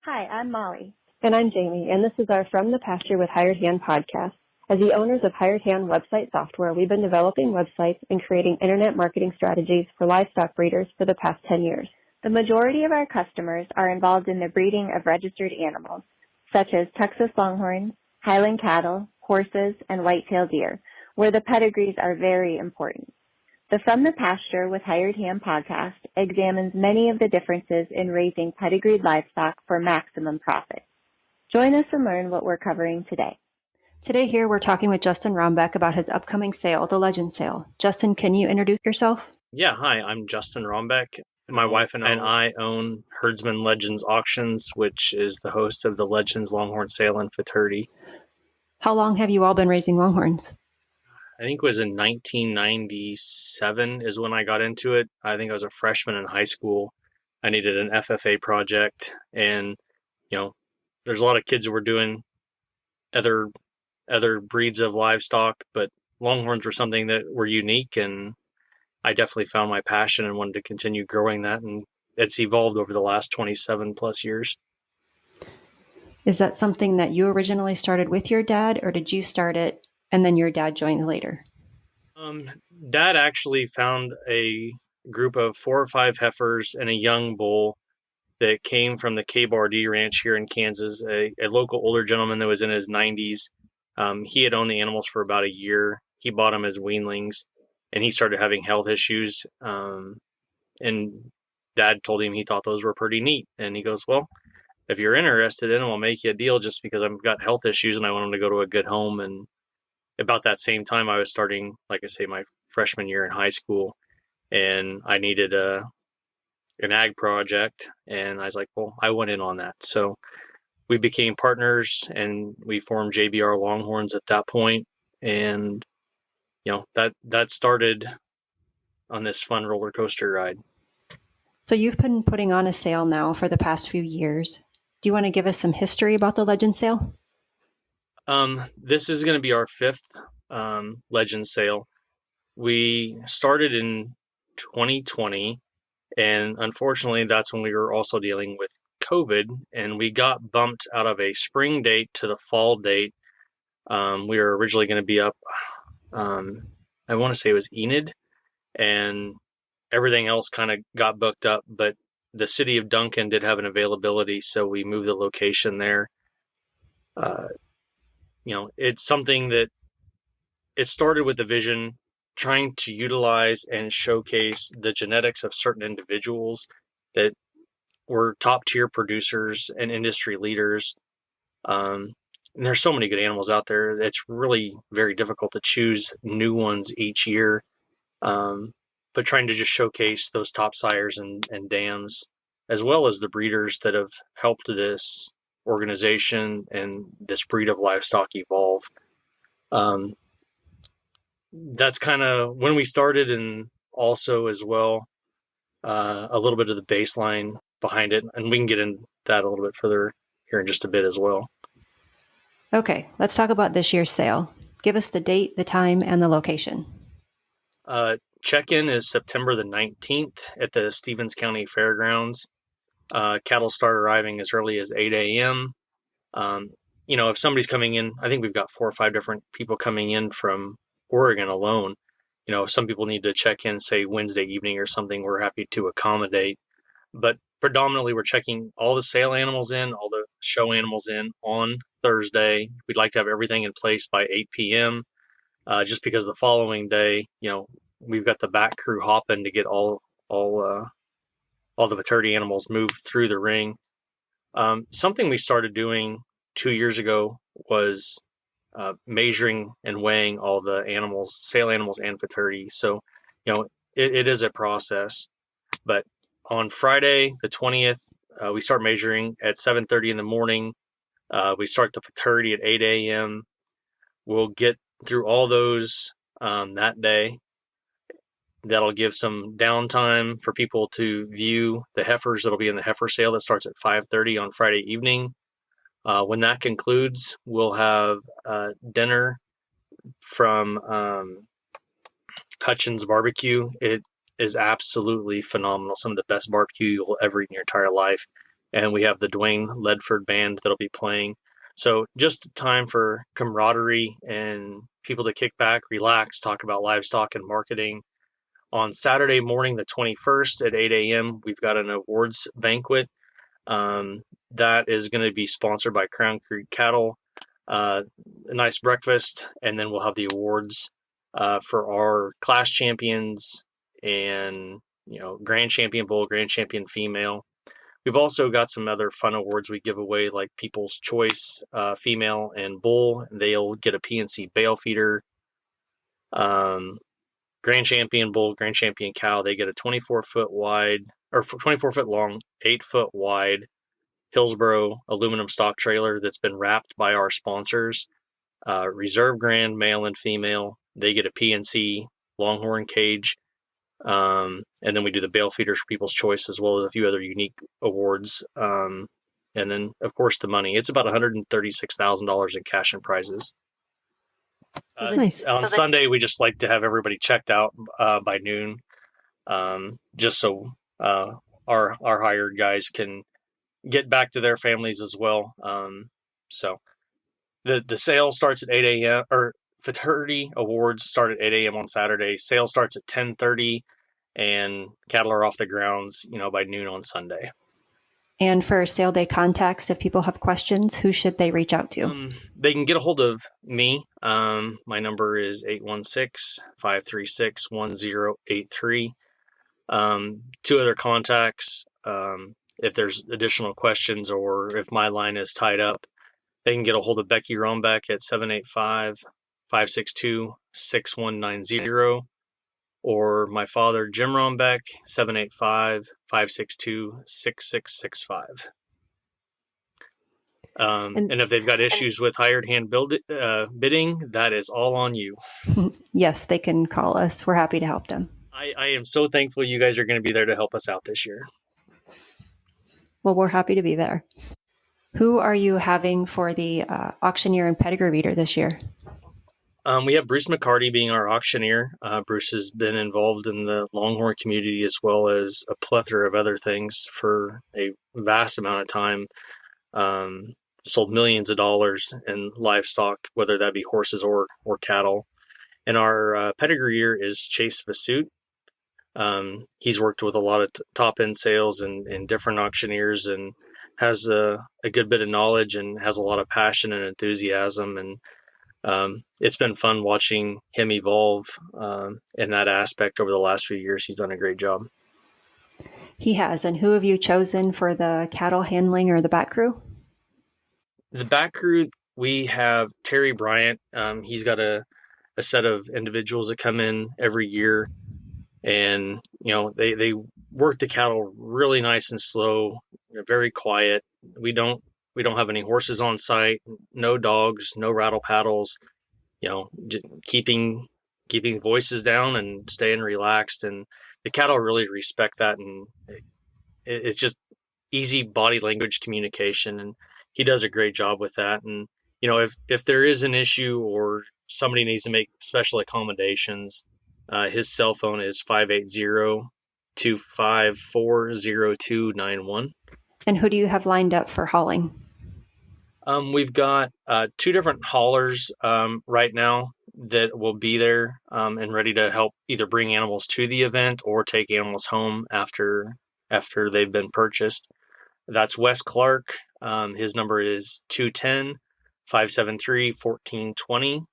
Hi, I'm Molly. And I'm Jaymie, and this is our From the Pasture with Hired Hand podcast. As the owners of Hired Hand website software, we've been developing websites and creating internet marketing strategies for livestock breeders for the past 10 years. The majority of our customers are involved in the breeding of registered animals, such as Texas Longhorns, Highland cattle, horses, and white-tailed deer, where the pedigrees are very important. The From the Pasture with Hired Hand podcast examines many of the differences in raising pedigreed livestock for maximum profit. Join us and learn what we're covering today. Today here we're talking with Justin Rombeck about his upcoming sale, the Legends Sale. Justin, can you introduce yourself? Yeah, hi, I'm Justin Rombeck. My wife and I own Herdsman Legends Auctions, which is the host of the Legends Longhorn Sale and Futurity. How long have you all been raising longhorns? I think it was in 1997 is when I got into it. I think I was a freshman in high school. I needed an FFA project, and there's a lot of kids who were doing other breeds of livestock, but longhorns were something that were unique, and I definitely found my passion and wanted to continue growing that, and it's evolved over the last 27 plus years. Is that something that you originally started with your dad, or did you start it and then your dad joined later? Dad actually found a group of 4 or 5 heifers and a young bull that came from the KBRD ranch here in Kansas, a local older gentleman that was in his 90s. He had owned the animals for about a year. He bought them as weanlings, and he started having health issues. And Dad told him he thought those were pretty neat. And he goes, well, if you're interested in them, I'll make you a deal just because I've got health issues and I want them to go to a good home. And about that same time, I was starting, like I say, my freshman year in high school, and I needed an ag project. And I was like, well, I went in on that. So we became partners and we formed JBR Longhorns at that point. And, that started on this fun roller coaster ride. So you've been putting on a sale now for the past few years. Do you want to give us some history about the Legends Sale? This is going to be our 5th Legends Sale. We started in 2020, and unfortunately, that's when we were also dealing with COVID, and we got bumped out of a spring date to the fall date. We were originally going to be up, I want to say it was Enid, and everything else kind of got booked up, but the city of Duncan did have an availability, so we moved the location there. It's something that it started with the vision trying to utilize and showcase the genetics of certain individuals that were top tier producers and industry leaders. And there's so many good animals out there. It's really very difficult to choose new ones each year. But trying to just showcase those top sires and dams, as well as the breeders that have helped this organization and this breed of livestock evolve. That's kind of when we started, and also as well a little bit of the baseline behind it, and we can get into that a little bit further here in just a bit as well. Okay, let's talk about this year's sale. Give us the date, the time, and the location. Check-in is September the 19th at the Stevens County Fairgrounds. Cattle start arriving as early as 8 a.m. If somebody's coming in, I think we've got 4 or 5 different people coming in from Oregon alone. If some people need to check in, say Wednesday evening or something, we're happy to accommodate. But predominantly we're checking all the sale animals in, all the show animals in on Thursday. We'd like to have everything in place by 8 p.m. Just because the following day, we've got the back crew hopping to get all the Futurity animals moved through the ring. Something we started doing 2 years ago was measuring and weighing all the animals, sale animals and Futurity. So, it is a process. But on Friday, the 20th, we start measuring at 7:30 in the morning. We start the Futurity at 8 a.m. We'll get through all those that day. That'll give some downtime for people to view the heifers that'll be in the heifer sale that starts at 5:30 on Friday evening. When that concludes, we'll have dinner from Hutchins Barbecue. It is absolutely phenomenal. Some of the best barbecue you'll ever eat in your entire life. and we have the Dwayne Ledford band that'll be playing. So just a time for camaraderie and people to kick back, relax, talk about livestock and marketing. On Saturday morning, the 21st at 8 a.m., we've got an awards banquet. That is going to be sponsored by Crown Creek Cattle. A nice breakfast, and then we'll have the awards for our class champions and, grand champion bull, grand champion female. We've also got some other fun awards we give away, like People's Choice female and bull. They'll get a PNC bale feeder. Grand champion bull, grand champion cow, they get a 24-foot wide or 24-foot long, 8-foot wide Hillsboro aluminum stock trailer that's been wrapped by our sponsors. Reserve Grand male and female, they get a PNC Longhorn cage. And then we do the bale feeders for People's Choice, as well as a few other unique awards. And then, of course, the money. It's about $136,000 in cash and prizes. Nice. On Sunday, we just like to have everybody checked out by noon, just so our hired guys can get back to their families as well. So the sale starts at 8 a.m. or fraternity awards start at 8 a.m. on Saturday. Sale starts at 10:30, and cattle are off the grounds, by noon on Sunday. And for sale day contacts, if people have questions, who should they reach out to? They can get a hold of me. My number is 816-536-1083. Two other contacts. If there's additional questions or if my line is tied up, they can get a hold of Becky Rombeck at 785-562-6190, or my father, Jim Rombeck, 785-562-6665. And if they've got issues with hired hand bidding, that is all on you. Yes, they can call us. We're happy to help them. I am so thankful you guys are going to be there to help us out this year. Well, we're happy to be there. Who are you having for the auctioneer and pedigree reader this year? We have Bruce McCarty being our auctioneer. Bruce has been involved in the Longhorn community as well as a plethora of other things for a vast amount of time. Sold millions of dollars in livestock, whether that be horses or cattle. And our pedigreeer is Chase Vasut. He's worked with a lot of top end sales and different auctioneers, and has a good bit of knowledge and has a lot of passion and enthusiasm. And it's been fun watching him evolve in that aspect over the last few years. He's done a great job. He has. And who have you chosen for the cattle handling or the back crew? The back crew, we have Terry Bryant. He's got a set of individuals that come in every year, and they work the cattle really nice and slow. They're very quiet. We don't have any horses on site, no dogs, no rattle paddles. Just keeping voices down and staying relaxed, and the cattle really respect that, and it's just easy body language communication, and he does a great job with that. And if there is an issue or somebody needs to make special accommodations, his cell phone is 580-254-0291. And who do you have lined up for hauling? We've got two different haulers right now that will be there and ready to help either bring animals to the event or take animals home after they've been purchased. That's Wes Clark. His number is 210-573-1420.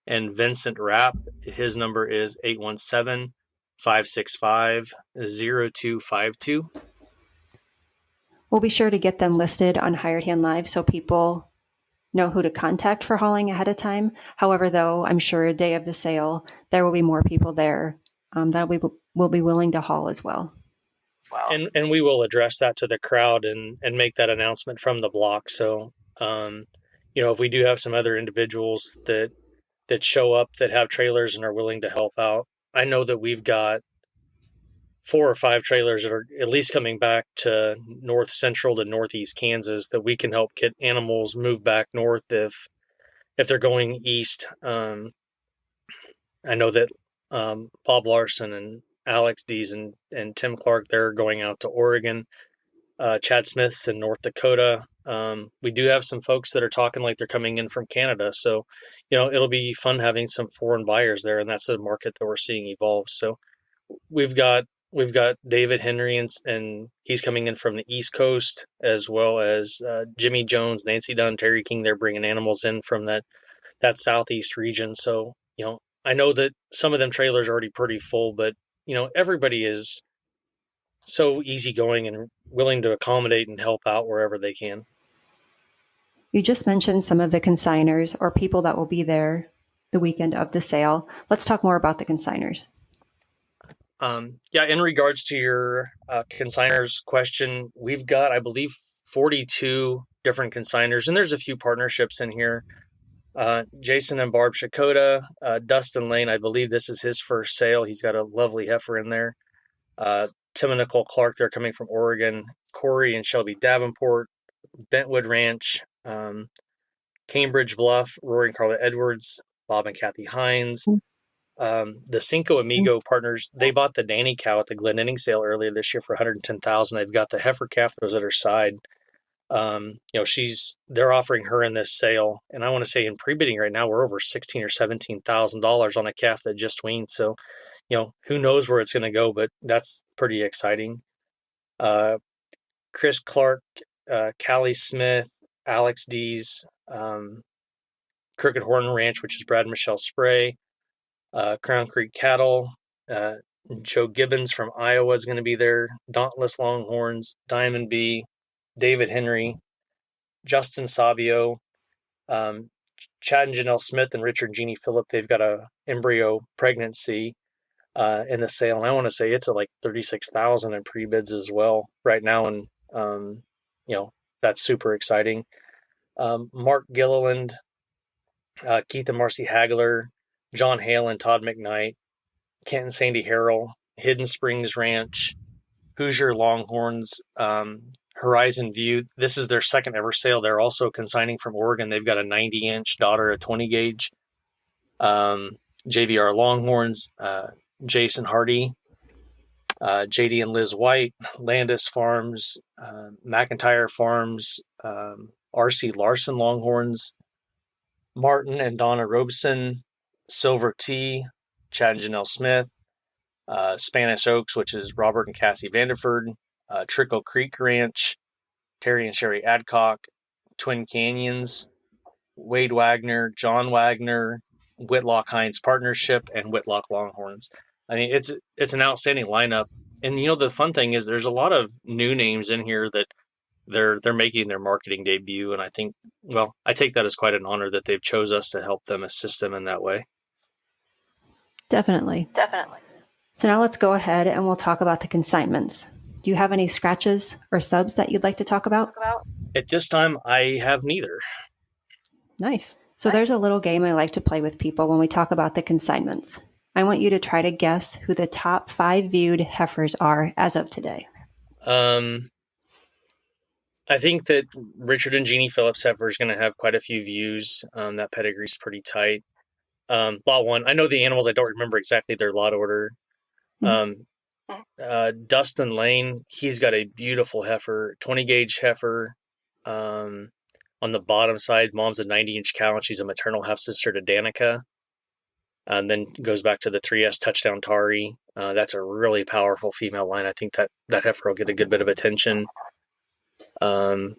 And Vincent Rapp, his number is 817-565-0252. We'll be sure to get them listed on Hired Hand Live so people know who to contact for hauling ahead of time. However, though, I'm sure day of the sale, there will be more people there that we will be willing to haul as well. And we will address that to the crowd and make that announcement from the block. So, if we do have some other individuals that show up that have trailers and are willing to help out, I know that we've got 4 or 5 trailers that are at least coming back to north central to northeast Kansas that we can help get animals move back north if they're going east. I know that Bob Larson and Alex Dees and Tim Clark, they're going out to Oregon. Chad Smith's in North Dakota. We do have some folks that are talking like they're coming in from Canada. So, it'll be fun having some foreign buyers there, and that's a market that we're seeing evolve. So we've got David Henry, and he's coming in from the East Coast, as well as Jimmy Jones, Nancy Dunn, Terry King. They're bringing animals in from that Southeast region. So, I know that some of them trailers are already pretty full, but, everybody is so easygoing and willing to accommodate and help out wherever they can. You just mentioned some of the consigners or people that will be there the weekend of the sale. Let's talk more about the consigners. In regards to your consigners question, we've got, I believe, 42 different consigners, and there's a few partnerships in here. Jason and Barb Shakota, Dustin Lane, I believe this is his first sale. He's got a lovely heifer in there. Tim and Nicole Clark, they're coming from Oregon. Corey and Shelby Davenport, Bentwood Ranch, Cambridge Bluff, Rory and Carla Edwards, Bob and Kathy Hines. The Cinco Amigo partners, they bought the Danny cow at the Glendenning sale earlier this year for $110,000. They've got the heifer calf that was at her side. They're offering her in this sale, and I want to say in pre-bidding right now we're over $16,000 or $17,000 on a calf that just weaned. So, who knows where it's going to go, but that's pretty exciting. Chris Clark, Callie Smith, Alex Dees, Crooked Horn Ranch, which is Brad and Michelle Spray, Crown Creek Cattle, Joe Gibbons from Iowa is going to be there, Dauntless Longhorns, Diamond B, David Henry, Justin Savio, Chad and Janelle Smith, and Richard and Jeannie Phillip. They've got a embryo pregnancy in the sale, and I want to say it's at like $36,000 in pre-bids as well right now, and that's super exciting. Mark Gilliland, Keith and Marcy Hagler, John Hale and Todd McKnight, Kent and Sandy Harrell, Hidden Springs Ranch, Hoosier Longhorns, Horizon View. This is their second ever sale. They're also consigning from Oregon. They've got a 90-inch daughter, a 20 gauge. JVR Longhorns, Jason Hardy, JD and Liz White, Landis Farms, McIntyre Farms, RC Larson Longhorns, Martin and Donna Robeson, Silver Tea, Chad and Janelle Smith, Spanish Oaks, which is Robert and Cassie Vanderford, Trickle Creek Ranch, Terry and Sherry Adcock, Twin Canyons, Wade Wagner, John Wagner, Whitlock Hines Partnership, and Whitlock Longhorns. I mean, it's an outstanding lineup. And the fun thing is there's a lot of new names in here that they're making their marketing debut, and I think, I take that as quite an honor that they've chose us to help them, assist them in that way. Definitely. So now let's go ahead and we'll talk about the consignments. Do you have any scratches or subs that you'd like to talk about? At this time, I have neither. Nice. So there's a little game I like to play with people when we talk about the consignments. I want you to try to guess who the top 5 viewed heifers are as of today. I think that Richard and Jeannie Phillips heifer is going to have quite a few views. That pedigree's pretty tight. Lot 1, I know the animals. I don't remember exactly their lot order. Dustin Lane, he's got a beautiful heifer, 20 gauge heifer. On the bottom side, mom's a 90-inch cow, and she's a maternal half sister to Danica. And then goes back to the 3S Touchdown Tari. That's a really powerful female line. I think that heifer will get a good bit of attention. So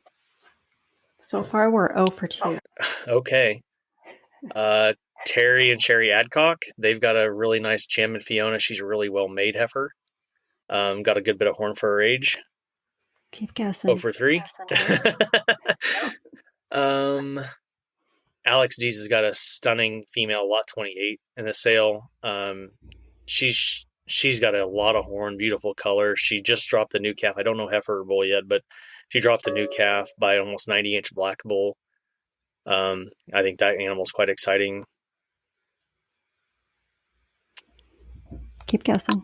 far, we're 0 for 2. Okay. Terry and Sherry Adcock, they've got a really nice Gem and Fiona. She's a really well-made heifer. Got a good bit of horn for her age. Keep guessing. 0 for 3. Alex Dees has got a stunning female lot 28 in the sale. She's got a lot of horn, beautiful color. She just dropped a new calf. I don't know heifer or bull yet, but she dropped a new calf by almost 90-inch black bull. I think that animal's quite exciting. Keep guessing.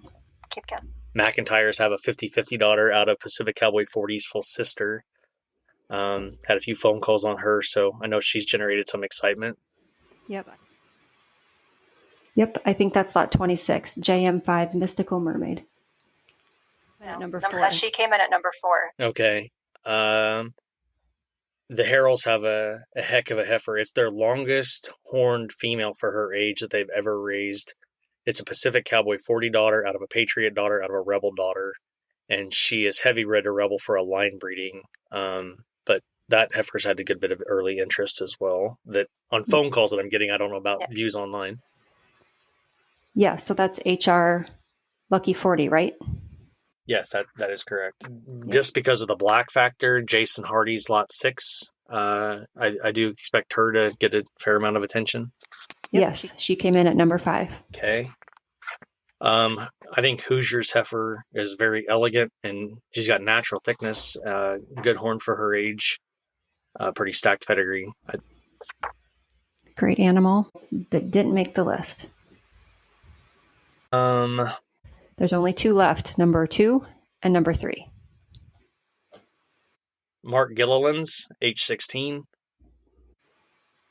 McIntyres have a 50-50 daughter out of Pacific Cowboy 40's full sister. Had a few phone calls on her, so I know she's generated some excitement. Yep, I think that's lot 26, JM5 Mystical Mermaid. At number 4. She came in at number 4. Okay. The Heralds have a heck of a heifer. It's their longest horned female for her age that they've ever raised. It's a Pacific Cowboy 40 daughter out of a Patriot daughter out of a Rebel daughter. And she is heavy red to Rebel for a line breeding. But that heifer's had a good bit of early interest as well. That on phone calls that I'm getting, I don't know about views online. Yeah, so that's HR Lucky 40, right? Yes, that is correct. Yep. Just because of the black factor, Jason Hardy's lot 6, I do expect her to get a fair amount of attention. Yep. Yes, she came in at number 5. Okay. I think Hoosier's heifer is very elegant, and she's got natural thickness, good horn for her age, pretty stacked pedigree. Great animal that didn't make the list. There's only 2 left, number 2 and number 3. Mark Gilliland's H16.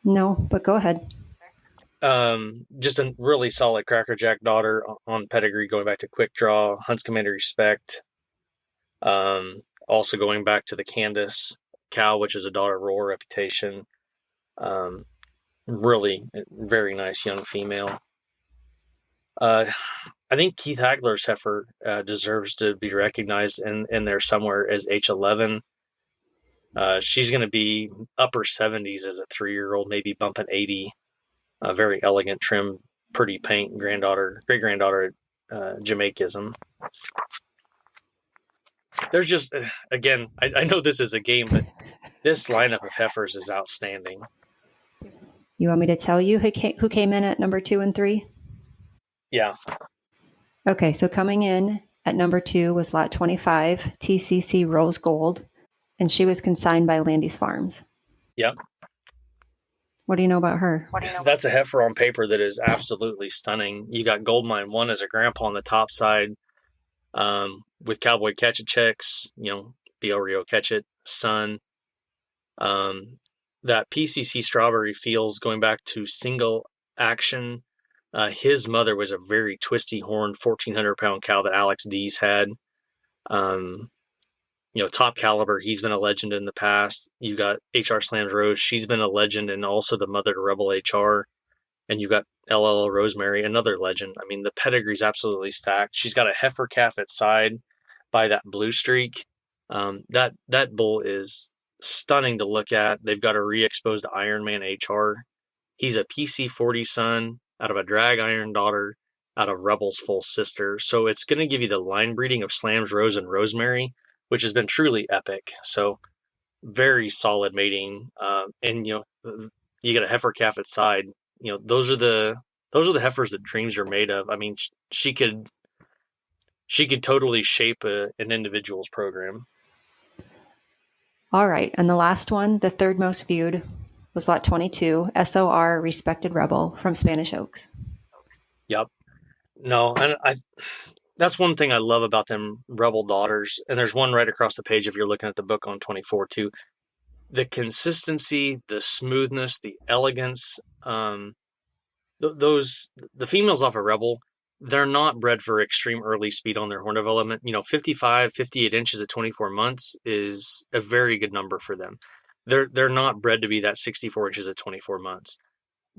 No, but go ahead. Just a really solid crackerjack daughter on pedigree, going back to Quick Draw, Hunts Commander Respect. Also going back to the Candace cow, which is a daughter Royal Reputation. Really very nice young female. I think Keith Hagler's heifer deserves to be recognized in there somewhere as H11. She's going to be upper 70s as a 3-year-old, maybe bumping 80. Very elegant, trim, pretty paint great-granddaughter Jamaichism. There's just, again, I know this is a game, but this lineup of heifers is outstanding. You want me to tell you who came in at number 2 and 3? Yeah. Okay, so coming in at number 2 was lot 25, TCC Rose Gold, and she was consigned by Landy's Farms. Yep. What do you know about her? That's a heifer on paper that is absolutely stunning. You got Goldmine 1 as a grandpa on the top side, with Cowboy Catch It checks, BL Rio Catch It, Sun. That PCC Strawberry Fields going back to single action. His mother was a very twisty horned 1,400-pound cow that Alex Dees had. Top caliber. He's been a legend in the past. You got HR Slams Rose. She's been a legend and also the mother to Rebel HR. And you got LL Rosemary, another legend. I mean, the pedigree's absolutely stacked. She's got a heifer calf at side by that blue streak. That bull is stunning to look at. They've got a re-exposed Ironman HR. He's a PC40 son out of a drag iron daughter out of Rebel's full sister. So it's going to give you the line breeding of Slams Rose and Rosemary, which has been truly epic. So very solid mating. And you got a heifer calf at side. Those are the heifers that dreams are made of. I mean, she could totally shape an individual's program. All right, and the last one, the third most viewed, was lot 22, SOR Respected Rebel from Spanish Oaks. Yep. No, and that's one thing I love about them Rebel daughters, and there's one right across the page if you're looking at the book on 24 too. The consistency, the smoothness, the elegance. The females off a Rebel, they're not bred for extreme early speed on their horn development. 55, 58 inches at 24 months is a very good number for them. They're not bred to be that 64 inches at 24 months.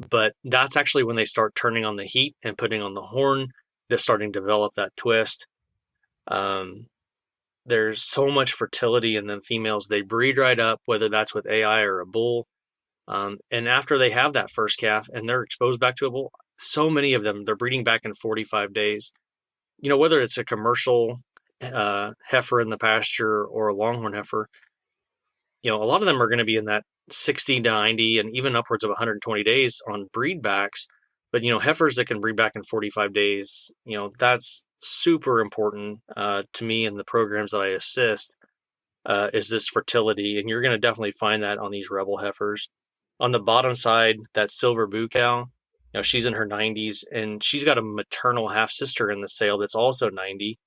But that's actually when they start turning on the heat and putting on the horn. They're starting to develop that twist. There's so much fertility in them females. They breed right up, whether that's with AI or a bull. And after they have that first calf and they're exposed back to a bull, so many of them, they're breeding back in 45 days. Whether it's a commercial heifer in the pasture or a longhorn heifer, a lot of them are going to be in that 60 to 90 and even upwards of 120 days on breed backs. But, heifers that can breed back in 45 days, that's super important to me in the programs that I assist, is this fertility. And you're going to definitely find that on these Rebel heifers. On the bottom side, that silver boo cow, she's in her 90s, and she's got a maternal half-sister in the sale that's also 90.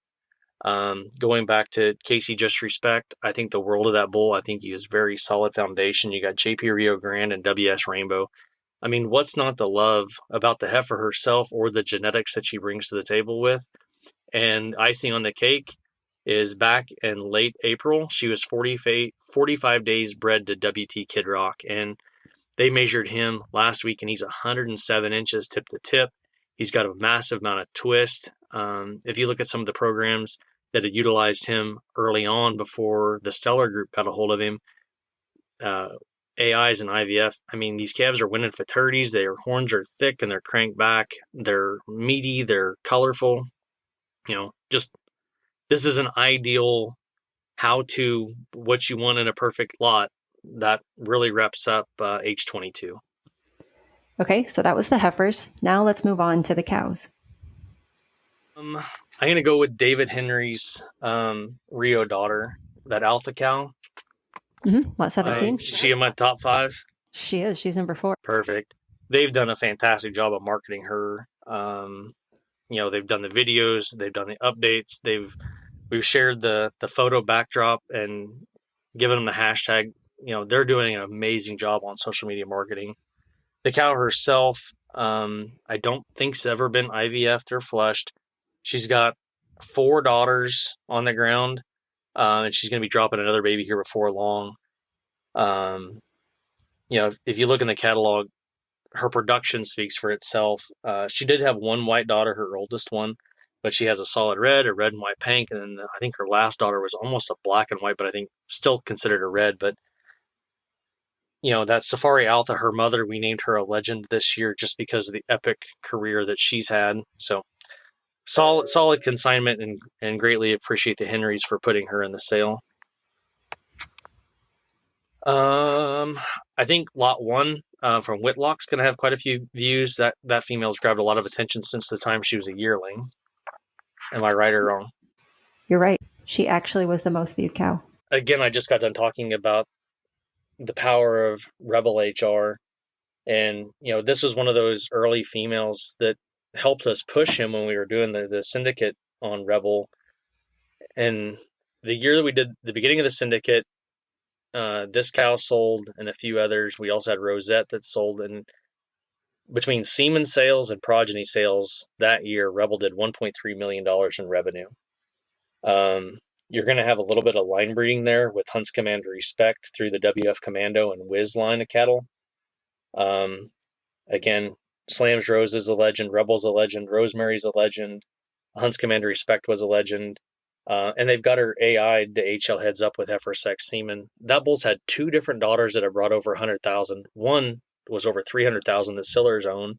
Going back to Casey Just Respect, I think the world of that bull. I think he has very solid foundation. You got JP Rio Grande and WS Rainbow. I mean, what's not to love about the heifer herself or the genetics that she brings to the table with? And icing on the cake, is back in late April. She was 45 days bred to WT Kid Rock, and they measured him last week, and he's 107 inches tip to tip. He's got a massive amount of twist. If you look at some of the programs that had utilized him early on before the Stellar Group got a hold of him, AIs and IVF, I mean, these calves are winning fraternities. Their horns are thick and they're cranked back. They're meaty. They're colorful. Just this is an ideal what you want in a perfect lot that really reps up H22. Okay, so that was the heifers. Now let's move on to the cows. I'm going to go with David Henry's Rio daughter, that alpha cow. Lot 17. Is she in my top 5? She is. She's number 4. Perfect. They've done a fantastic job of marketing her. They've done the videos, they've done the updates, we've shared the photo backdrop and given them the hashtag. They're doing an amazing job on social media marketing. The cow herself, I don't think's ever been IVF'd or flushed. She's got 4 daughters on the ground, and she's going to be dropping another baby here before long. If you look in the catalog, her production speaks for itself. She did have one white daughter, her oldest one, but she has a solid red, a red and white pink, and then I think her last daughter was almost a black and white, but I think still considered a red. But that Safari Alpha, her mother, we named her a legend this year just because of the epic career that she's had. So solid consignment, and greatly appreciate the Henrys for putting her in the sale. I think lot 1 from Whitlock's going to have quite a few views. That female's grabbed a lot of attention since the time she was a yearling. Am I right or wrong? You're right. She actually was the most viewed cow. Again, I just got done talking about the power of Rebel HR. And, this was one of those early females that helped us push him when we were doing the syndicate on Rebel. And the year that we did the beginning of the syndicate, this cow sold and a few others. We also had Rosette that sold, and between semen sales and progeny sales that year, Rebel did $1.3 million in revenue. You're going to have a little bit of line breeding there with Hunts Commander Respect through the WF Commando and Wiz line of cattle. Again, Slams Rose is a legend, Rebel's a legend, Rosemary's a legend, Hunts Commander Respect was a legend. And they've got her AI to HL heads up with heifer sex semen. That bull's had 2 different daughters that have brought over 100,000. One was over 300,000 that Siller's own.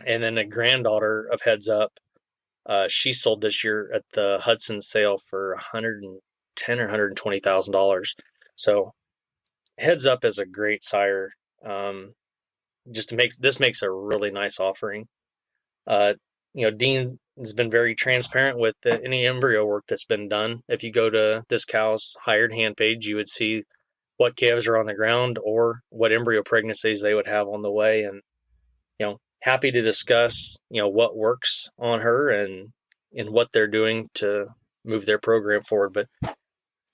And then a granddaughter of heads up, she sold this year at the Hudson sale for $110,000 or $120,000. So heads up is a great sire. This makes a really nice offering. Dean has been very transparent with any embryo work that's been done. If you go to this cow's hired hand page, you would see what calves are on the ground or what embryo pregnancies they would have on the way. And, happy to discuss, what works on her and what they're doing to move their program forward. But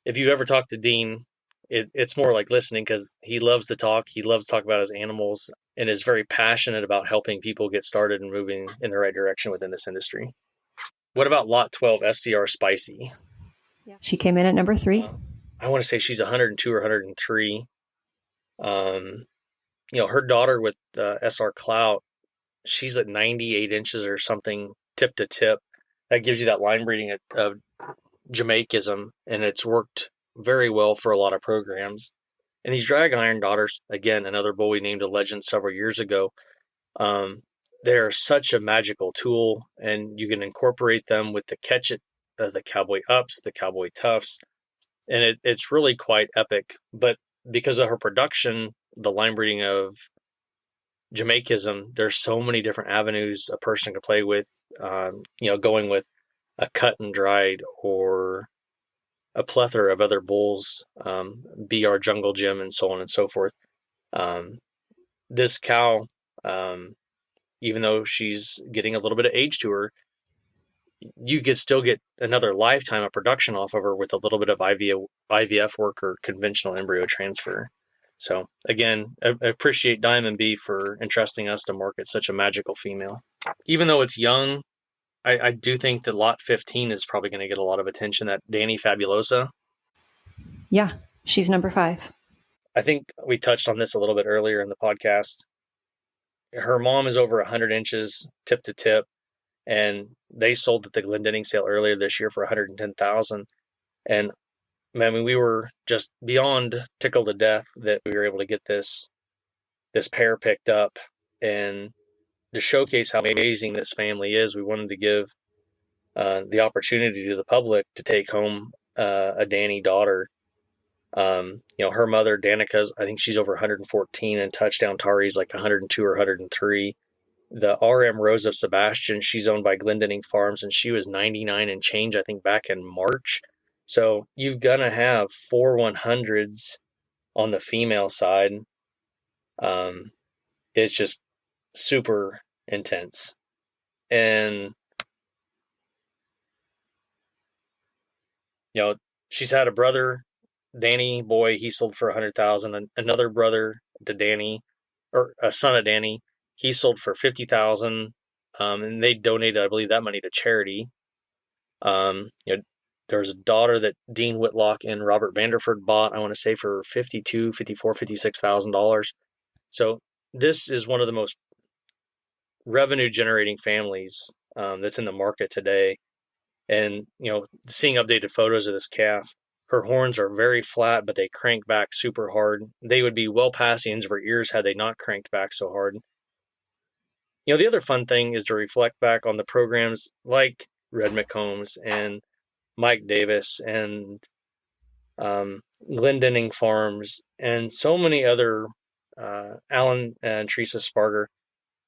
if you've ever talked to Dean, it's more like listening, because he loves to talk. He loves to talk about his animals and is very passionate about helping people get started and moving in the right direction within this industry. What about lot 12, SDR Spicy? Yeah. She came in at number 3. I want to say she's 102 or 103. Her daughter with SR Clout, she's at 98 inches or something tip to tip. That gives you that line breeding of Jamaicism, and it's worked very well for a lot of programs. And these drag iron daughters, again, another bull we named a legend several years ago, they're such a magical tool, and you can incorporate them with the catch it, the cowboy ups, the cowboy toughs, and it's really quite epic. But because of her production, the line breeding of Jamaicism, there's so many different avenues a person can play with, going with a cut and dried or a plethora of other bulls, BR Jungle Gym, and so on and so forth. This cow, even though she's getting a little bit of age to her, you could still get another lifetime of production off of her with a little bit of IVF work or conventional embryo transfer. So again, I appreciate Diamond B for entrusting us to market such a magical female. Even though it's young, I do think that lot 15 is probably going to get a lot of attention. That Danny Fabulosa. Yeah, she's number 5. I think we touched on this a little bit earlier in the podcast. Her mom is over 100 inches tip to tip, and they sold at the Glendenning sale earlier this year for 110,000. And I mean, we were just beyond tickled to death that we were able to get this pair picked up. And to showcase how amazing this family is, we wanted to give the opportunity to the public to take home a Danny daughter. Her mother, Danica's, I think she's over 114, and Touchdown Tari's like 102 or 103. The RM Rose of Sebastian, she's owned by Glendenning Farms, and she was 99 and change, I think, back in March. So you're going to have 4 100s on the female side. It's just super intense. And, she's had a brother, Danny boy, he sold for 100,000. Another brother to Danny, or a son of Danny, he sold for 50,000. And they donated, I believe, that money to charity. There's a daughter that Dean Whitlock and Robert Vanderford bought, I want to say, for $52,000, $54,000, $56,000. So this is one of the most revenue generating families that's in the market today. And, seeing updated photos of this calf, her horns are very flat, but they crank back super hard. They would be well past the ends of her ears had they not cranked back so hard. The other fun thing is to reflect back on the programs like Red McCombs and Mike Davis and Glendenning Farms and so many other, Alan and Teresa Sparger,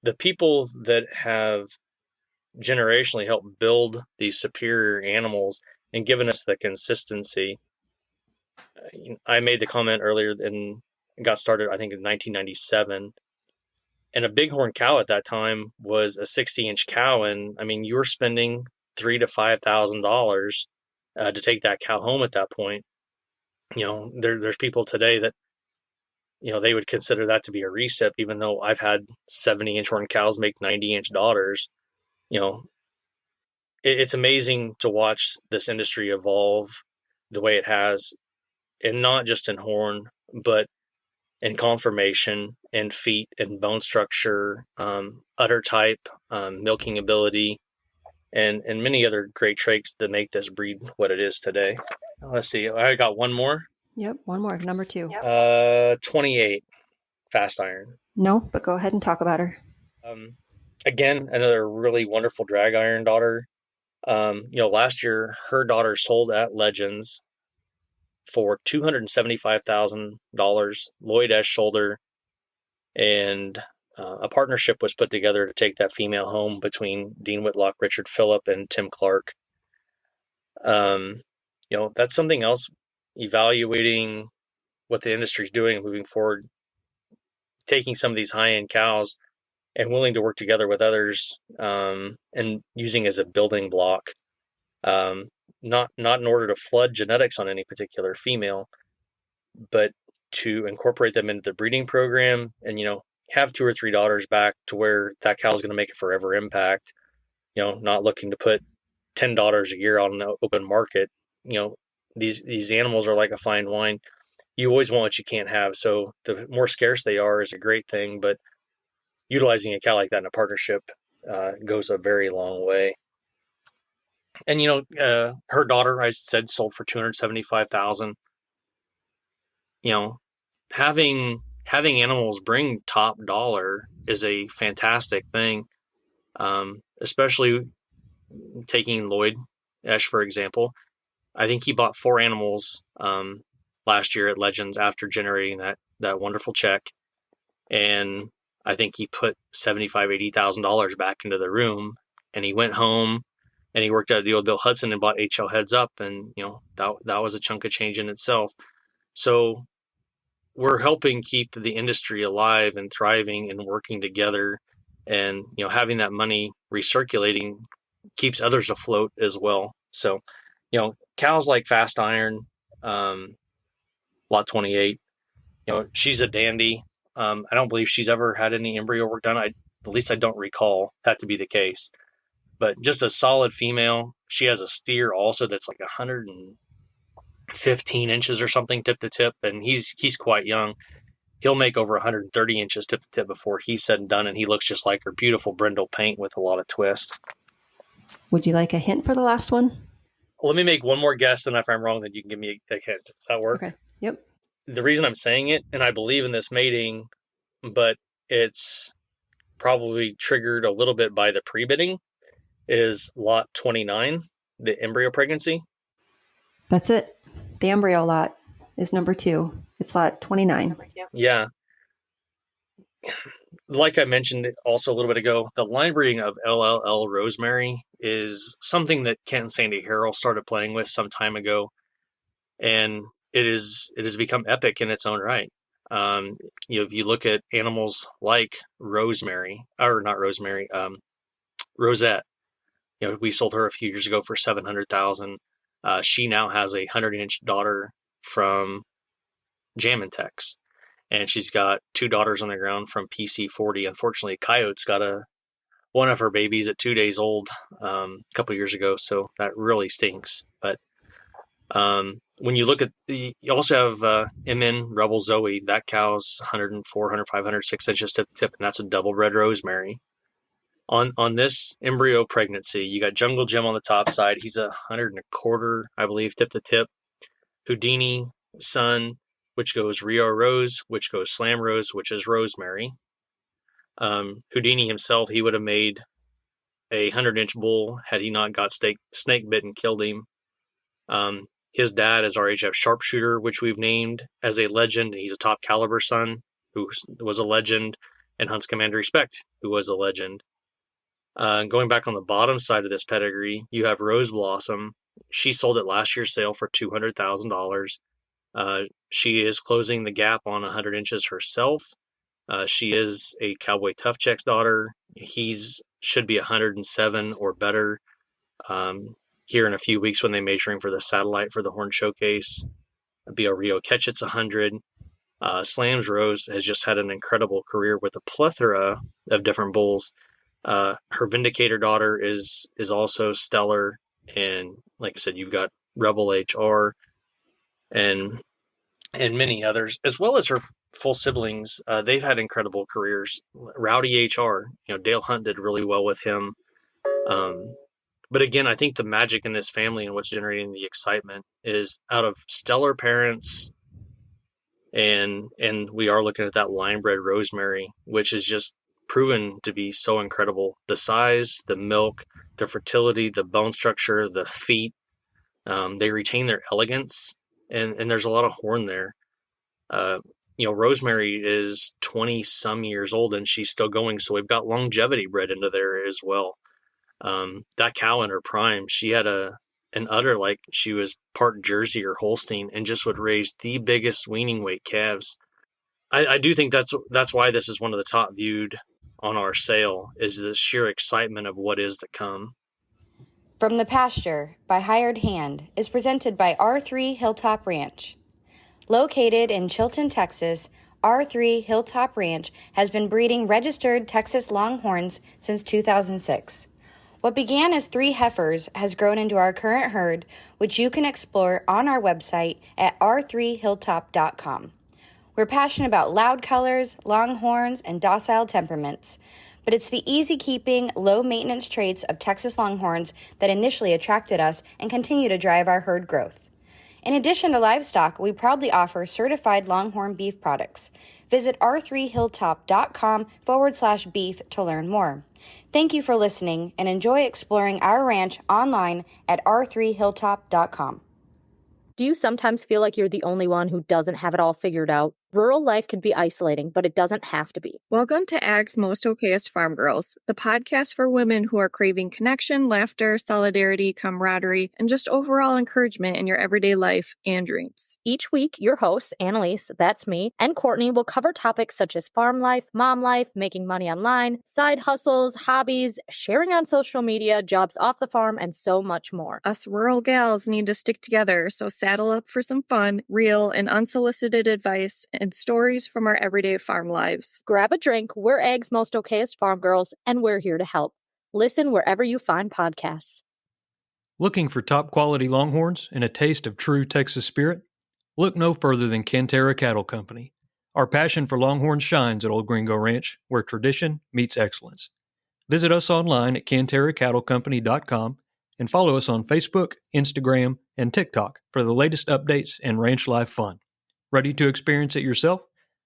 the people that have generationally helped build these superior animals and given us the consistency. I made the comment earlier and got started, I think, in 1997. And a bighorn cow at that time was a 60-inch cow. And I mean, you were spending $3,000 to $5,000 to take that cow home at that point. There's people today that, they would consider that to be a recip, even though I've had 70-inch horn cows make 90-inch daughters. It's amazing to watch this industry evolve the way it has, and not just in horn, but in conformation and feet and bone structure, udder type, milking ability, and many other great traits that make this breed what it is today. Let's see. I got one more. Yep, one more, number 2. 28, Fast Iron. No, but go ahead and talk about her. Again, another really wonderful drag iron daughter. Last year, her daughter sold at Legends for $275,000, Lloyd S. shoulder, and a partnership was put together to take that female home between Dean Whitlock, Richard Phillip, and Tim Clark. That's something else, evaluating what the industry is doing moving forward, taking some of these high-end cows and willing to work together with others, and using as a building block, not in order to flood genetics on any particular female, but to incorporate them into the breeding program and, have 2 or 3 daughters back to where that cow is going to make a forever impact, not looking to put 10 daughters a year out in the open market. These animals are like a fine wine. You always want what you can't have. So the more scarce they are is a great thing, but utilizing a cow like that in a partnership goes a very long way. And, her daughter, I said, sold for $275,000. Having animals bring top dollar is a fantastic thing. Especially taking Lloyd Esch, for example. I think he bought 4 animals last year at Legends after generating that wonderful check. And I think he put $75,000, $80,000 back into the room, and he went home and he worked out a deal with Bill Hudson and bought HL Heads Up. And, that was a chunk of change in itself. So we're helping keep the industry alive and thriving and working together, and, having that money recirculating keeps others afloat as well. So, cows like Fast Iron, Lot 28, she's a dandy. I don't believe she's ever had any embryo work done. At least I don't recall that to be the case. but just a solid female. She has a steer also that's like 115 inches or something tip to tip, and he's quite young. He'll make over 130 inches tip to tip before he's said and done, and he looks just like her. Beautiful brindle paint with a lot of twist. Would you like a hint for the last one? Let me make one more guess, and if I'm wrong, then you can give me a hint. Does that work? Okay. Yep. The reason I'm saying it, and I believe in this mating, but it's probably triggered a little bit by the pre-bidding, is lot 29, the embryo pregnancy. That's it. The embryo lot is number 2. It's lot 29. Yeah. Like I mentioned also a little bit ago, the line breeding of LLL Rosemary is something that Kent and Sandy Harrell started playing with some time ago, and it has become epic in its own right. If you look at animals like Rosette, we sold her a few years ago for $700,000. She now has a 100-inch daughter from Jamantex. And she's got 2 daughters on the ground from PC40. Unfortunately, Coyote's got one of her babies at 2 days old a couple years ago, so that really stinks. But when you look at you also have MN Rebel Zoe. That cow's 104, 105, 106 inches tip to tip, and that's a double bred Rosemary. On this embryo pregnancy, you got Jungle Jim on the top side. He's 125, I believe, tip to tip. Houdini, Sun, which goes Rio Rose, which goes Slam Rose, which is Rosemary. Houdini himself, he would have made a 100-inch bull had he not got snake bit and killed him. His dad is our HF Sharpshooter, which we've named as a legend. He's a top caliber son who was a legend, and Hunts Commander Respect, who was a legend. Going back on the bottom side of this pedigree, you have Rose Blossom. She sold at last year's sale for $200,000. She is closing the gap on 100 inches herself. She is a Cowboy Tough Check's daughter. Should be 107 or better here in a few weeks when they measure him for the satellite for the Horn Showcase. Bio Rio Ketchit's 100. Slams Rose has just had an incredible career with a plethora of different bulls. Her Vindicator daughter is also stellar. And like I said, you've got Rebel HR and many others, as well as her full siblings. They've had incredible careers. Rowdy HR, Dale Hunt did really well with him. But again, I think the magic in this family and what's generating the excitement is out of stellar parents, and we are looking at that line bred Rosemary, which is just proven to be so incredible. The size, the milk, the fertility, the bone structure, the feet, they retain their elegance, and there's a lot of horn there. Rosemary is 20 some years old and she's still going. So we've got longevity bred into there as well. That cow in her prime, she had an udder like she was part Jersey or Holstein and just would raise the biggest weaning weight calves. I do think that's why this is one of the top viewed on our sale, is the sheer excitement of what is to come. From the Pasture by Hired Hand is presented by R3 Hilltop Ranch. Located in Chilton, Texas, R3 Hilltop Ranch has been breeding registered Texas Longhorns since 2006. What began as 3 heifers has grown into our current herd, which you can explore on our website at r3hilltop.com. We're passionate about loud colors, longhorns, and docile temperaments, but it's the easy-keeping, low-maintenance traits of Texas Longhorns that initially attracted us and continue to drive our herd growth. In addition to livestock, we proudly offer certified Longhorn beef products. Visit r3hilltop.com/beef to learn more. Thank you for listening and enjoy exploring our ranch online at r3hilltop.com. Do you sometimes feel like you're the only one who doesn't have it all figured out? Rural life can be isolating, but it doesn't have to be. Welcome to Ag's Most Okayest Farm Girls, the podcast for women who are craving connection, laughter, solidarity, camaraderie, and just overall encouragement in your everyday life and dreams. Each week, your hosts, Annalise, that's me, and Courtney will cover topics such as farm life, mom life, making money online, side hustles, hobbies, sharing on social media, jobs off the farm, and so much more. Us rural gals need to stick together, so saddle up for some fun, real, and unsolicited advice and stories from our everyday farm lives. Grab a drink, we're Ag's Most Okayest Farm Girls, and we're here to help. Listen wherever you find podcasts. Looking for top quality Longhorns and a taste of true Texas spirit? Look no further than Cantera Cattle Company. Our passion for Longhorns shines at Old Gringo Ranch, where tradition meets excellence. Visit us online at CanteraCattleCompany.com and follow us on Facebook, Instagram, and TikTok for the latest updates and ranch life fun. Ready to experience it yourself?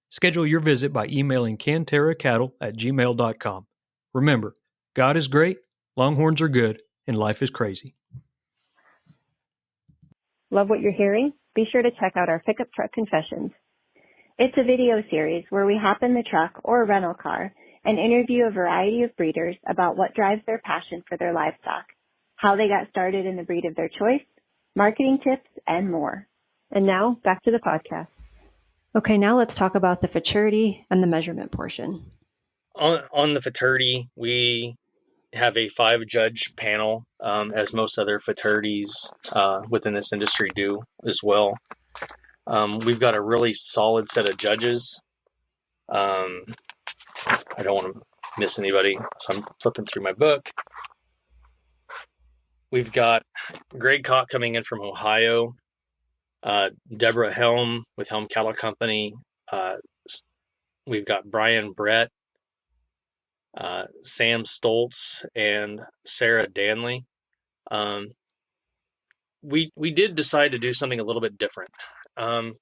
Schedule your visit by emailing canteracattle@gmail.com. Remember, God is great, Longhorns are good, and life is crazy. Love what you're hearing? Be sure to check out our Pickup Truck Confessions. It's a video series where we hop in the truck or rental car and interview a variety of breeders about what drives their passion for their livestock, how they got started in the breed of their choice, marketing tips, and more. And now, back to the podcast. Okay, now let's talk about the futurity and the measurement portion. On the futurity, we have a 5-judge panel, as most other futurities within this industry do as well. We've got a really solid set of judges. I don't want to miss anybody, so I'm flipping through my book. We've got Greg Cott coming in from Ohio, Deborah Helm with Helm Cattle Company. We've got Brian Brett, Sam Stoltz, and Sarah Danley. We did decide to do something a little bit different. And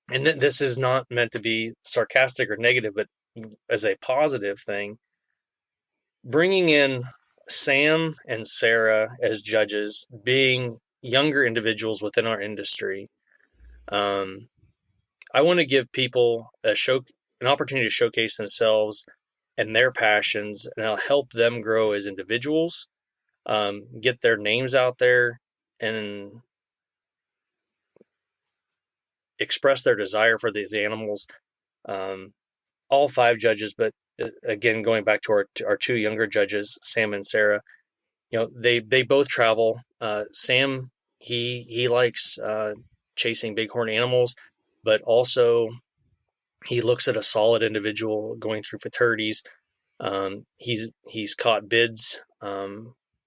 this is not meant to be sarcastic or negative, but as a positive thing. Bringing in Sam and Sarah as judges, being younger individuals within our industry, I want to give people an opportunity to showcase themselves and their passions, and I'll help them grow as individuals, get their names out there, and express their desire for these animals. All 5 judges, but again, going back to our 2 younger judges, Sam and Sarah, they both travel. Sam, he likes chasing bighorn animals, but also he looks at a solid individual going through futurities. He's caught bids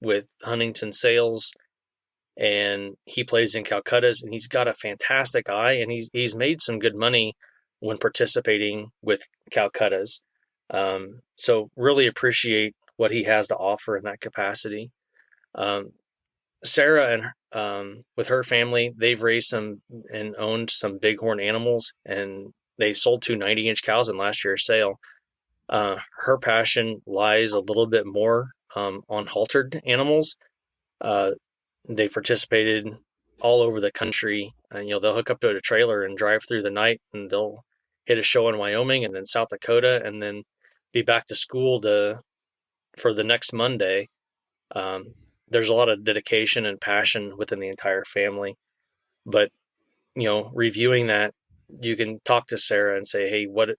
with Huntington Sales, and he plays in Calcuttas, and he's got a fantastic eye, and he's made some good money when participating with Calcuttas. So really appreciate what he has to offer in that capacity. Sarah and with her family, they've raised some and owned some bighorn animals, and they sold 2 90-inch cows in last year's sale. Her passion lies a little bit more on haltered animals. They participated all over the country, and they'll hook up to a trailer and drive through the night, and they'll hit a show in Wyoming and then South Dakota, and then be back to school for the next Monday. There's a lot of dedication and passion within the entire family, but reviewing that, you can talk to Sarah and say, hey, what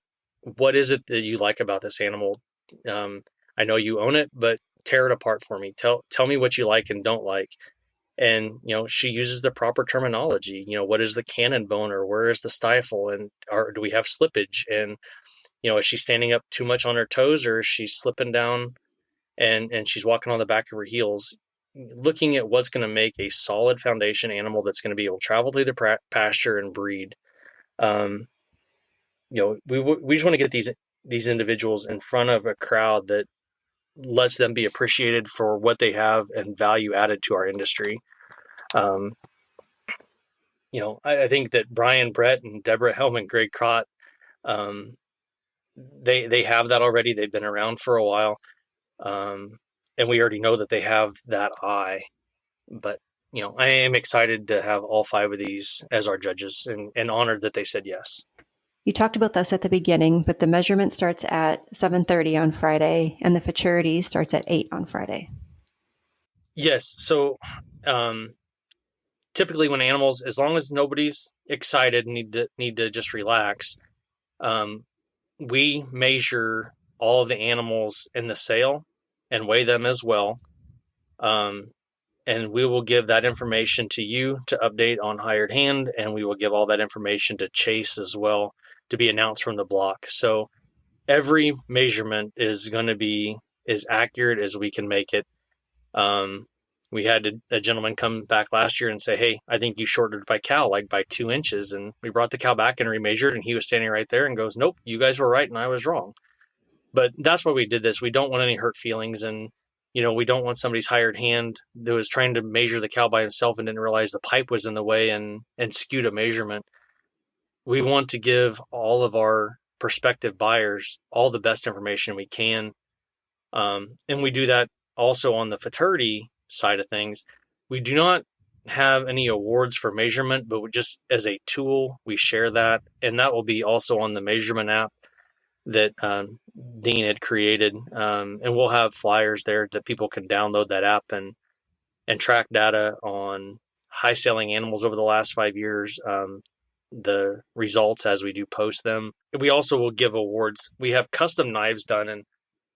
is it that you like about this animal? I know you own it, but tear it apart for me. Tell me what you like and don't like. And, she uses the proper terminology. What is the cannon bone, or where is the stifle? And do we have slippage? And, is she standing up too much on her toes, or is she slipping down and she's walking on the back of her heels? Looking at what's going to make a solid foundation animal that's going to be able to travel through the pasture and breed. We just want to get these individuals in front of a crowd that lets them be appreciated for what they have and value added to our industry. I think that Brian Brett and Deborah Helm and Greg Crott, they have that already. They've been around for a while. And we already know that they have that eye. But, I am excited to have all 5 of these as our judges, and honored that they said yes. You talked about this at the beginning, but the measurement starts at 7:30 on Friday, and the futurity starts at 8 on Friday. Yes. So typically when animals, as long as nobody's excited, need to just relax, we measure all of the animals in the sale and weigh them as well. And we will give that information to you to update on Hired Hand, and we will give all that information to Chase as well to be announced from the block. So every measurement is going to be as accurate as we can make it. We had a gentleman come back last year and say, hey, I think you shorted my cow like by 2 inches. And we brought the cow back and remeasured, and he was standing right there and goes, nope, you guys were right and I was wrong. But that's why we did this. We don't want any hurt feelings. And, we don't want somebody's hired hand that was trying to measure the cow by himself and didn't realize the pipe was in the way and skewed a measurement. We want to give all of our prospective buyers all the best information we can. And we do that also on the futurity side of things. We do not have any awards for measurement, but just as a tool, we share that. And that will be also on the measurement app that Dean had created. And we'll have flyers there that people can download that app and track data on high selling animals over the last 5 years, the results as we do post them. We also will give awards. We have custom knives done, and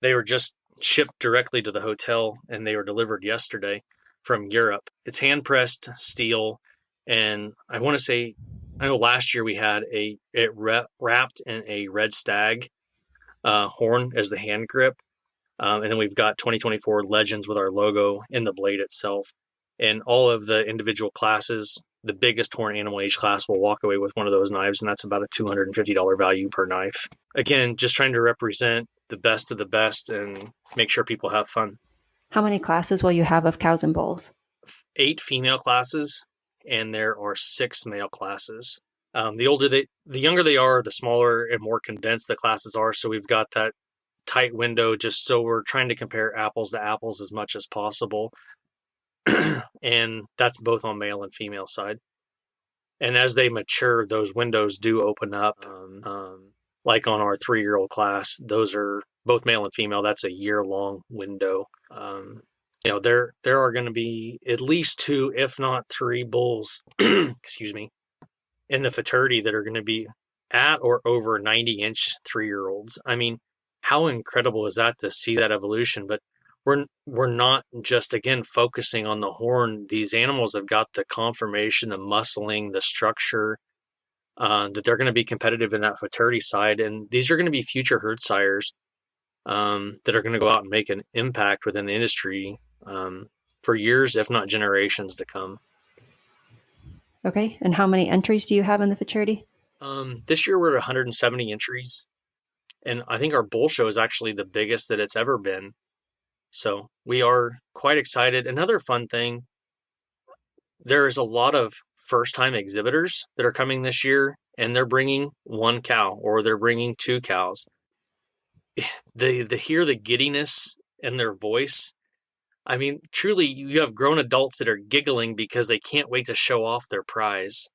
they were just shipped directly to the hotel, and they were delivered yesterday from Europe. It's hand pressed steel, and I know last year we had it wrapped in a red stag horn as the hand grip, and then we've got 2024 Legends with our logo in the blade itself. And all of the individual classes, the biggest horn animal each class will walk away with one of those knives, and that's about a $250 value per knife. Again, just trying to represent the best of the best and make sure people have fun. How many classes will you have of cows and bulls? 8 female classes, and there are 6 male classes. The younger they are, the smaller and more condensed the classes are. So we've got that tight window, just so we're trying to compare apples to apples as much as possible. And that's both on male and female side. And as they mature, those windows do open up. Like on our 3-year-old class, those are both male and female. That's a year-long window. There are going to be at least 2, if not 3 bulls, excuse me, in the futurity that are going to be at or over 90-inch 3-year-olds. I mean, how incredible is that to see that evolution? But we're not just, again, focusing on the horn. These animals have got the conformation, the muscling, the structure, that they're going to be competitive in that futurity side. And these are going to be future herd sires that are going to go out and make an impact within the industry for years, if not generations to come. Okay. And how many entries do you have in the futurity? This year we're at 170 entries. And I think our bull show is actually the biggest that it's ever been. So we are quite excited. Another fun thing, there's a lot of first-time exhibitors that are coming this year, and they're bringing 1 cow or they're bringing 2 cows. They hear the giddiness in their voice. I mean, truly, you have grown adults that are giggling because they can't wait to show off their prize.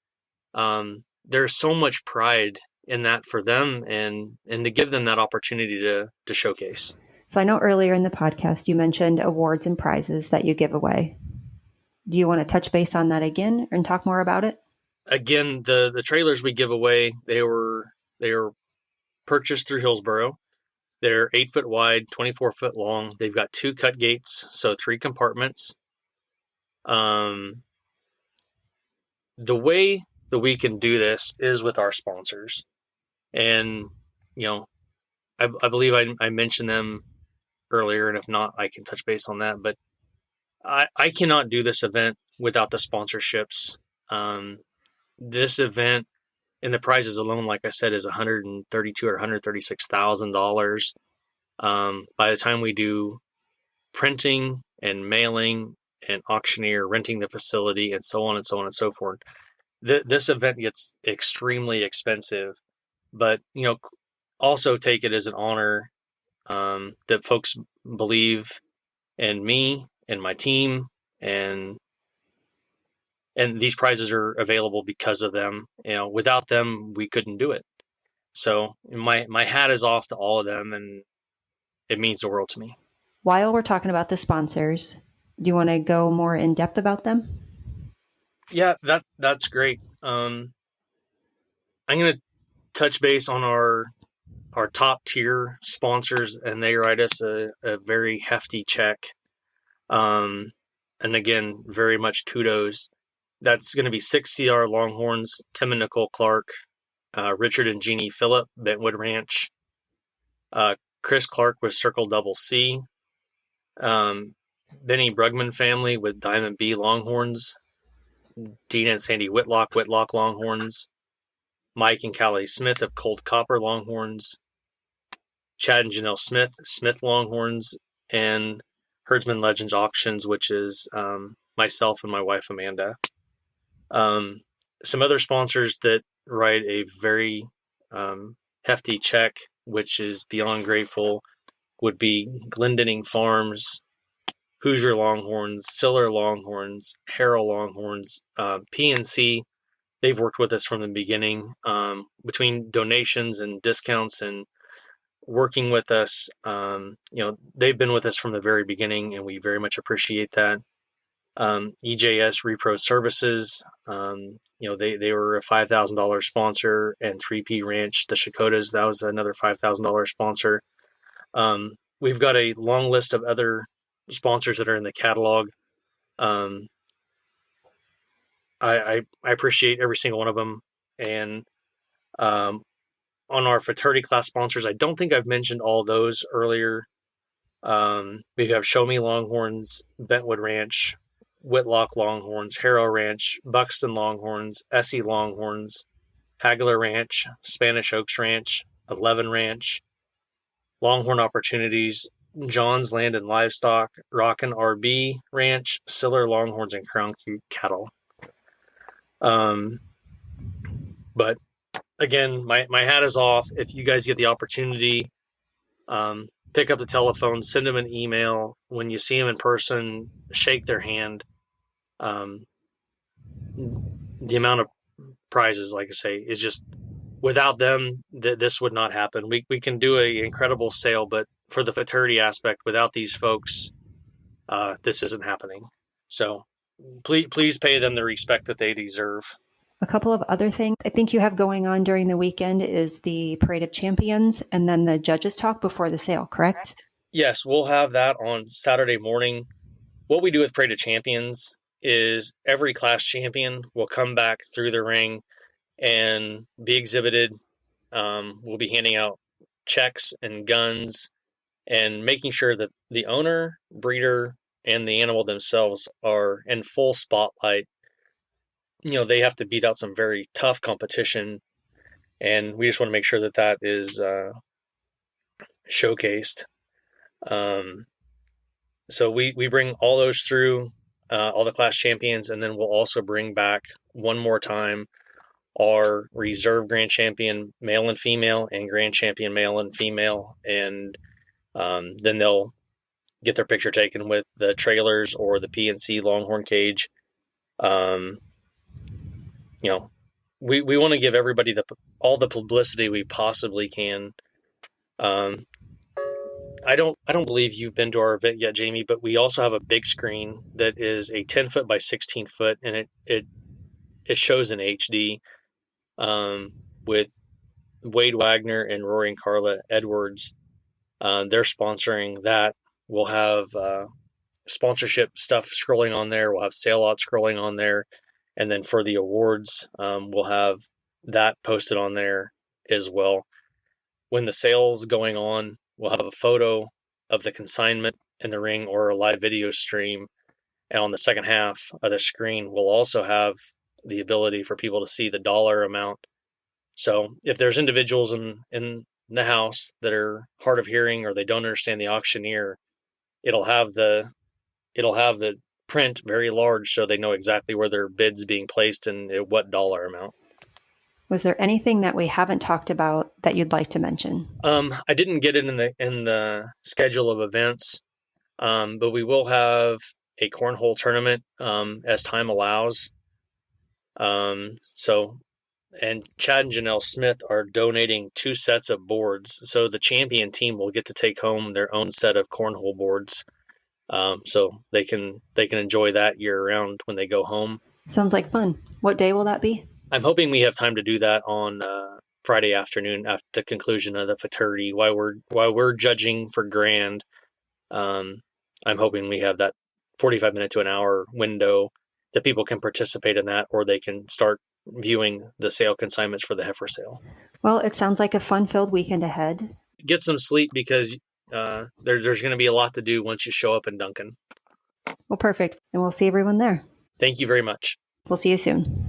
There's so much pride in that for them, and to give them that opportunity to showcase. So I know earlier in the podcast you mentioned awards and prizes that you give away. Do you want to touch base on that again and talk more about it? Again, the trailers we give away, they were purchased through Hillsboro. They're 8 foot wide, 24 foot long. They've got 2 cut gates, so 3 compartments. The way that we can do this is with our sponsors. And, I believe I mentioned them earlier, and if not, I can touch base on that. But I cannot do this event without the sponsorships. This event and the prizes alone, like I said, is $132,000 or $136,000. By the time we do printing and mailing and auctioneer, renting the facility, and so on and so on and so forth, this event gets extremely expensive. But also take it as an honor that folks believe in me and my team, and these prizes are available because of them. Without them, we couldn't do it. So my hat is off to all of them, and it means the world to me. While we're talking about the sponsors, do you want to go more in depth about them? Yeah, that's great. I'm going to touch base on our top tier sponsors, and they write us a very hefty check. And again, very much kudos. That's going to be 6 CR Longhorns, Tim and Nicole Clark, Richard and Jeannie Phillip, Bentwood Ranch, Chris Clark with Circle Double C, Benny Brugman family with Diamond B Longhorns, Dean and Sandy Whitlock Longhorns, Mike and Callie Smith of Cold Copper Longhorns, Chad and Janelle Smith Longhorns, and Herdsman Legends Auctions, which is myself and my wife Amanda. Some other sponsors that write a very hefty check, which is beyond grateful, would be Glendenning Farms, Hoosier Longhorns, Siller Longhorns, Harrell Longhorns, PNC. They've worked with us from the beginning, between donations and discounts and working with us. They've been with us from the very beginning, and we very much appreciate that. EJS Repro Services, they were a $5,000 sponsor, and 3P Ranch, the Shakotas, that was another $5,000 sponsor. We've got a long list of other sponsors that are in the catalog. I appreciate every single one of them. And on our fraternity class sponsors, I don't think I've mentioned all those earlier. We have Show Me Longhorns, Bentwood Ranch, Whitlock Longhorns, Harrow Ranch, Buxton Longhorns, Essie Longhorns, Hagler Ranch, Spanish Oaks Ranch, 11 Ranch, Longhorn Opportunities, John's Land and Livestock, Rockin' RB Ranch, Siller Longhorns, and Crown Creek Cattle. But again, my hat is off. If you guys get the opportunity, pick up the telephone, send them an email. When you see them in person, shake their hand. The amount of prizes, like I say, is just, without them, this would not happen. We can do an incredible sale, but for the fraternity aspect, without these folks, this isn't happening. So please pay them the respect that they deserve. A couple of other things I think you have going on during the weekend is the Parade of Champions and then the judges talk before the sale, correct? Yes, we'll have that on Saturday morning. What we do with Parade of Champions is every class champion will come back through the ring and be exhibited. We'll be handing out checks and guns and making sure that the owner, breeder, and the animal themselves are in full spotlight. They have to beat out some very tough competition, and we just want to make sure that that is showcased. So we bring all those through, all the class champions, and then we'll also bring back one more time our reserve grand champion male and female and grand champion male and female, and then they'll get their picture taken with the trailers or the PNC Longhorn cage. We want to give everybody all the publicity we possibly can. I don't believe you've been to our event yet, Jaymie, but we also have a big screen that is a 10 foot by 16 foot, and it shows in HD, with Wade Wagner and Rory and Carla Edwards. They're sponsoring that. We'll have sponsorship stuff scrolling on there. We'll have sale lot scrolling on there. And then for the awards, we'll have that posted on there as well. When the sale's going on, we'll have a photo of the consignment in the ring or a live video stream. And on the second half of the screen, we'll also have the ability for people to see the dollar amount. So if there's individuals in the house that are hard of hearing or they don't understand the auctioneer, it'll have the print very large so they know exactly where their bid's being placed and at what dollar amount. Was there anything that we haven't talked about that you'd like to mention? I didn't get it in the schedule of events, but we will have a cornhole tournament as time allows. And Chad and Janelle Smith are donating 2 sets of boards, so the champion team will get to take home their own set of cornhole boards. So they can enjoy that year round when they go home. Sounds like fun. What day will that be? I'm hoping we have time to do that on Friday afternoon after the conclusion of the fraternity. While we're judging for grand, I'm hoping we have that 45 minute to an hour window that people can participate in that, or they can start viewing the sale consignments for the heifer sale. Well, it sounds like a fun-filled weekend ahead. Get some sleep, because there's going to be a lot to do once you show up in Duncan. Well, perfect. And we'll see everyone there. Thank you very much. We'll see you soon.